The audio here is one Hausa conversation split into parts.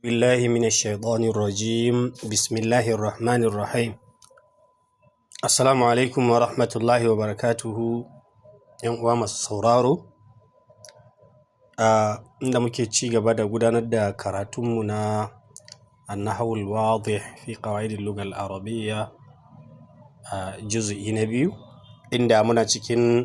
بالله من الشيطان الرجيم بسم الله الرحمن الرحيم السلام عليكم ورحمة الله وبركاته ‘yan uwa masu sauraro inda muke ci gaba da gudanar da karatunmu na annahawul wadih fi qawaidil lughal arabiyya juz'i na 2 inda muna cikin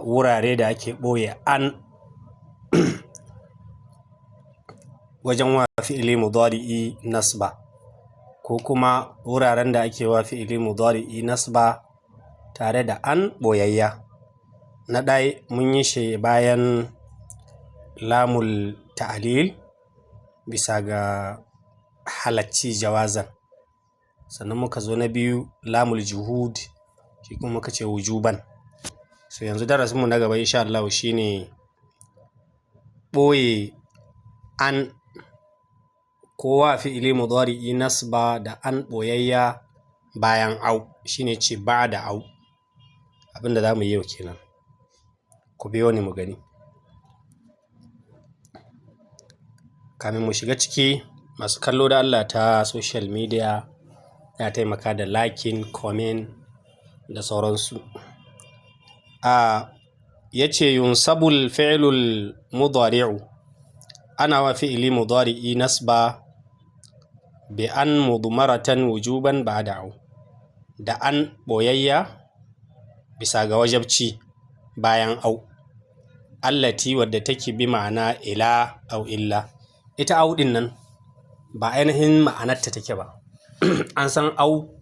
wurare da ake ɓoye an wajen wa fi'ili mudari'i nasba ko kuma wuraren da ake wa fi'ili mudari'i nasba tare da an ɓoyayya. Na ɗaya mun yi shi bayan lamul ta'lil bisa ga halacci jawazan, sannan muka zo na biyu lamul juhud shi kuma muka ce wujuban. So yanzu darasinmu na gaba insha Allah shine ɓoye an kowa fi'ili mudari'i nasba da an ɓoyayya bayan au, shine ce ba da au. Abinda za mu yi yau kenan, ku biyo ni mu gani. Kamin mu shiga ciki, masu kallo da Allah ta social media ya taimaka da liking, comment da sauransu. Yace yunsabul fi'lul mudari'u, ana wa fi'ili mudari'i nasba bi an mudmaratan wujuban ba'da au, da an ɓoyayya bisa ga wajabci bayan au, allati wadda take bi ma'ana ila au illa. Ita au din nan ba ainihin ma'anarta take ba. An san au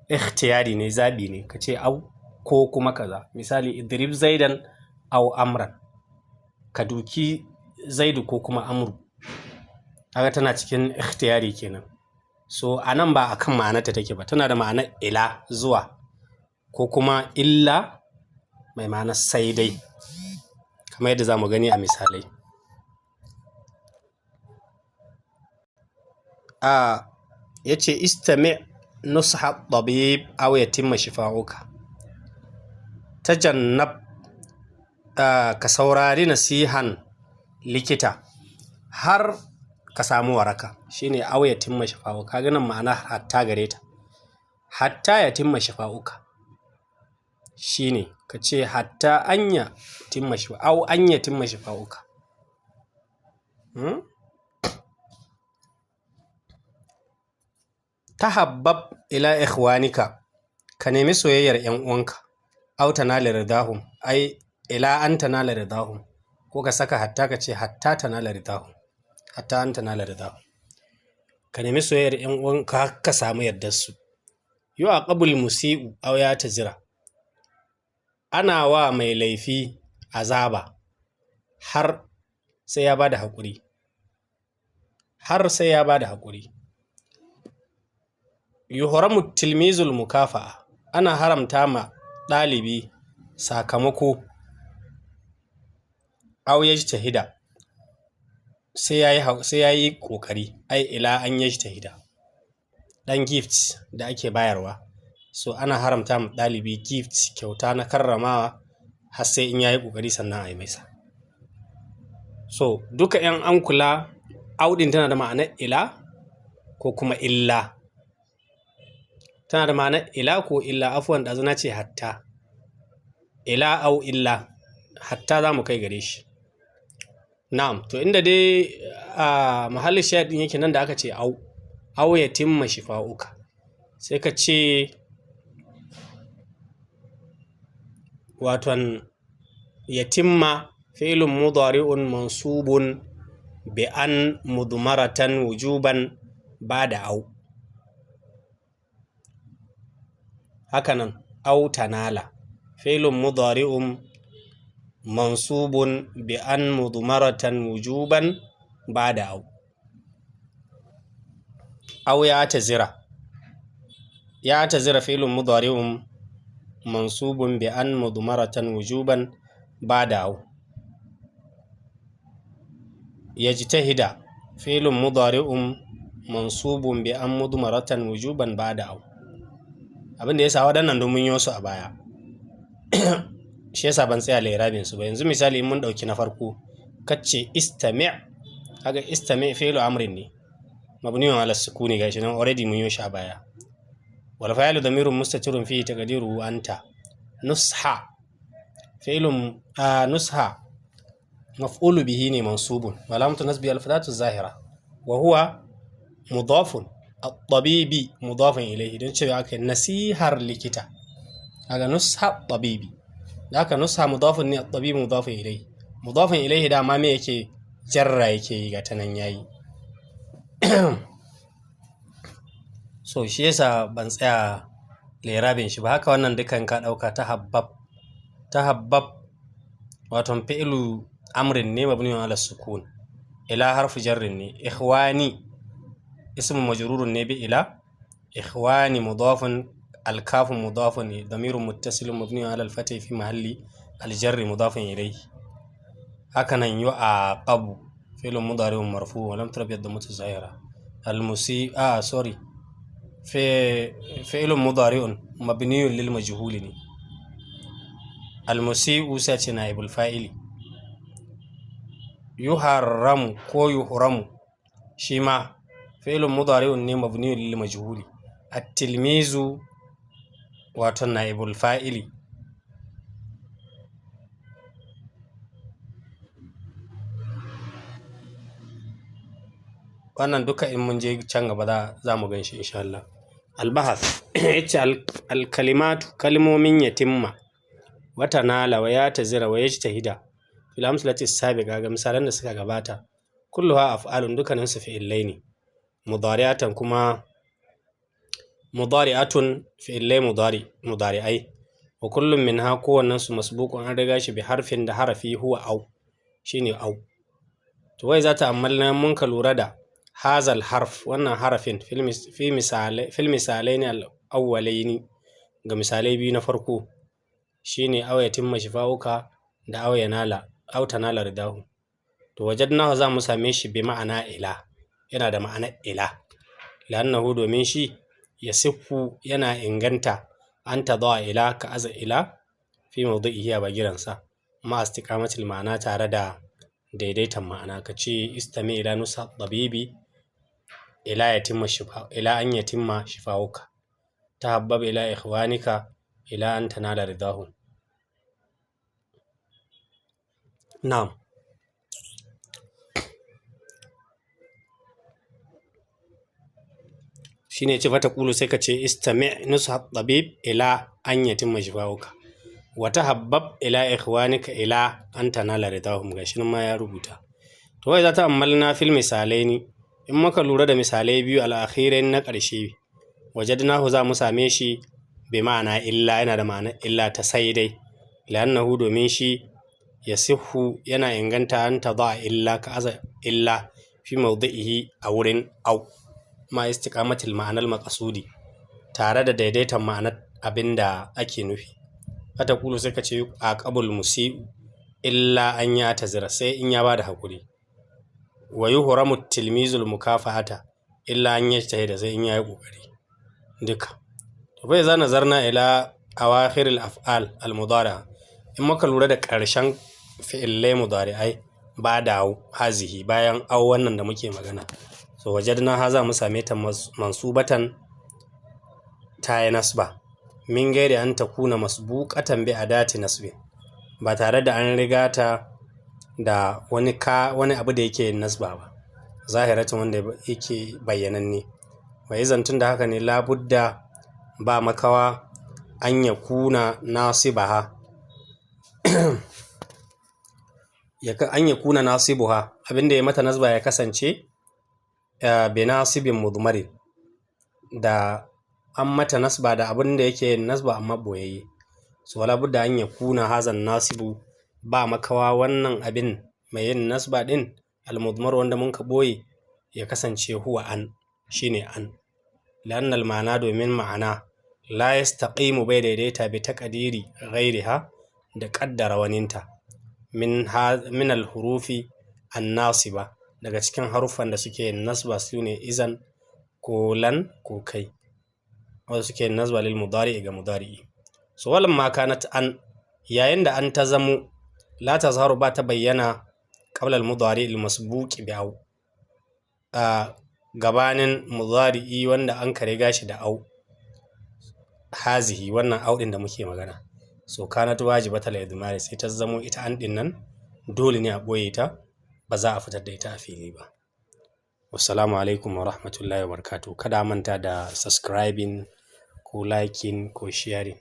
ikhtiyari ne, zabi ne, kace au ko kuma kaza. Misali idrib zaidan au amran, ka duki zaidu ko kuma amru, kaga tana cikin ikhtiyari kenan. So anan ba akan ma'anarta take ba, tana da ma'anar ila zuwa ko kuma illa mai ma'anar sai dai, kamar yadda za mu gani a misalai. Yace istami' nusha tabib aw yatimma shifa'uka, tajannab ka saurari nasihan likita har ka samu waraka, shine aw yatimma shifa'uka. Kaga nan ma'ana hatta gare ta, hatta yatimma shifa'uka shine kace hatta anya timma shifa aw anya timma shifa'uka. Tahabbab ila ikhwanika, ka nemi soyayyar ‘yan uwanka. Aw tanala ridahum, ai ila an tanala ridahum, ko ka saka hatta ka ce hatta tanala ridahum, hatta an tanala ridahum. Ka nemi soyayyar ‘yan uwanka har ka samu yardar su. Yu'aqabul musii'u aw yatazira, ana wa mai laifi azaba har sai ya bada haƙuri, har sai ya bada haƙuri. Yuhramu tilmizul mukafa'a, ana haramta ma ɗalibi sakamako. Aw yajtahida, sai yayi ƙoƙari, ai ila an yajtahida. Dan gift da ake bayarwa, so ana haramta ma ɗalibi gift, kyauta na karramawa, har sai in yayi ƙoƙari sannan a yi masa. So duka ‘yan an kula, au ɗin tana da ma'anar ila ko kuma illa. Tana da ma'anar ila ko illa, afwan ɗazu na ce hatta. Ila au illa, hatta za mu kai gare shi. Na'am, to inda dai mahallin shahid ɗin yake nan da aka ce au, aw yatimma shifa'uka, sai ka ce waton yatimma fi'lun mudari'un mansubun bi an mudmaratan wujuban ba'da au. Hakanan aw tanala fi'lun mudari'un mansubun bi an mudmaratan wujuban ba'da au. Aw ya'tazira fi'lun mudari'un mansubun bi an mudmaratan wujuban ba'da au. Yajtahida fi'lun mudari'un mansubun bi an mudmaratan wujuban ba'da au. Abin da yasa waɗannan don mun yi su a baya shi yasa ban tsaya lairabin su ba. Yanzu misali in mun ɗauki na farko, kace istami' kaga istami fi'lu amrin ne mabniun ala sukuni gashi nan already mun yi shi a baya wal fa'ilu damirun mustatirun fihi taqdiruhu anta nusha fi'lun nusha maf'ulu bihi ne mansubun walamatu nasbi al-fatatu zahira wa huwa mudafun at-tabibi mudafun ilayhi don cewa aka nasihar likita kaga nusha tabibi haka nusha mudafun ne at-tabibi mudafun ilayhi mudafun ilayhi da ma me yake jarra yake yi ga tanan yayi so shi yasa ban tsaya lerabin shi ba haka wannan dukan ka dauka tahabbab wato fi'lu amrin ne mabniun ala sukun ila harfu jarrin ne ikhwani ismu majrurun ne bi ila ikhwani mudafun الكاف مضاف ضمير متصل مبني على الفتح في محل الجر مضاف إليه هكذا يعاقب فعل مضارع مرفوع ولم ترب الضمة الظاهرة المسيء في فعل مضارع مبني للمجهول المسيء ساتي نائب الفاعل يحرم كو يحرم شيما فعل مضارع مبني للمجهول التلميذ wato naibul fa'ili wannan duka in mun je can gaba za mu gan shi insha Allah. Albahas yace alkalimatu kalmomin yatimma wata nala wa ya tazira wa yajtahida fil amsalati sabiqa ga misalan da suka gabata kulluha af'alun dukkanin su fi'illai ne mudari'atan kuma mudari'atun fi'illai mudari'ai wa kullum minha kowannen su masbuqun an riga shi bi harfin da harafi huwa au shine au to wai za ta amalna mun ka lura da hazal harf wannan harafin fil misalai ne al-awwalaini ga misalai biyu na farko shine aw yatimma shifauka da aw yanala aw tanala ridahu to wajadnahu za mu same shi bi ma'ana ila yana da ma'ana ila lannahu domin shi yasifu yana inganta an tadha ila ka aza ila fi mawdi'ihi a bagiransa ma istiqamatil ma'ana tare da daidaitan ma'ana kace istami ila nusa tabibi ila yatimma shifa ila an yatimma shifauka tahabbab ila ikhwanika ila an tanala ridahu. Na'am shine ce fata kulu sai ka ce istami' nusa tabib ila an yatimma shifauka wa tahabbab ila ikhwanika ila an tanala ridahum gashin ma ya rubuta to wai za ta ammalna fil misalaini in muka lura da misalai biyu al-akhirain na ƙarshe wajadnahu za mu same shi bi ma'ana illa yana da ma'ana illa ta sai dai lannahu domin shi yasihu yana inganta an tadha illa ka aza illa fi mawdi'ihi a wurin au ma istiqamatil ma'anal maqsudi tare da daidaitan ma'anar abinda ake nufi fata kulu sai ka ce aqabul musii'u illa an ya tazira sai in ya bada hakuri wa yuhramu tilmizul mukafa'ata illa an yajtahida sai in yayi kokari duka to bai za nazarna ila awakhiril af'al al mudari'a in muka lura da ƙarshen fi'illai mudari'ai ba da hazihi bayan au wannan da muke magana so wajadna haza mu same ta mansubatan ta yi nasba min gairi an takuna masbuqatan bi adati nasbin ba tare da an riga ta da wani abu da yake nasba ba zahiratin wanda yake bayyananne wai zantun da haka ne labudda ba makawa an yakuna nasibaha an yakuna nasibuha abinda ya mata nasba ya kasance bi nasibin mudmarin da an mata nasba da abinda yake nasba amma boyayye so wala budda an yakuna hazan nasibu ba makawa wannan abin mai yin nasba din al-mudmar wanda mun ka boye ya kasance huwa an shine an lanna al-ma'ana domin ma'ana la yastaqimu bai daidaita bi taqdiri ghairiha da kaddara waninta min al-hurufi an-nasiba daga cikin haruffan da suke yin nasba sune izan ko lan ko kai wanda suke yin nasba lil mudari ga mudari so walamma kanat an yayin da an ta zamo la tazharu ba ta bayyana qabla al-mudari al-masbuq bi aw a gabanin mudari'i wanda an ka riga shi da au, hazihi wannan au ɗin da muke magana, so kanat wajibatal idmari sai ta zamo ita an ɗin nan dole ne a ɓoye ta, ba za a fitar da ita a fili ba. Wassalamu alaikum wa rahmatullahi wa barakatuh. Kada manta da subscribing ko liking ko sharing.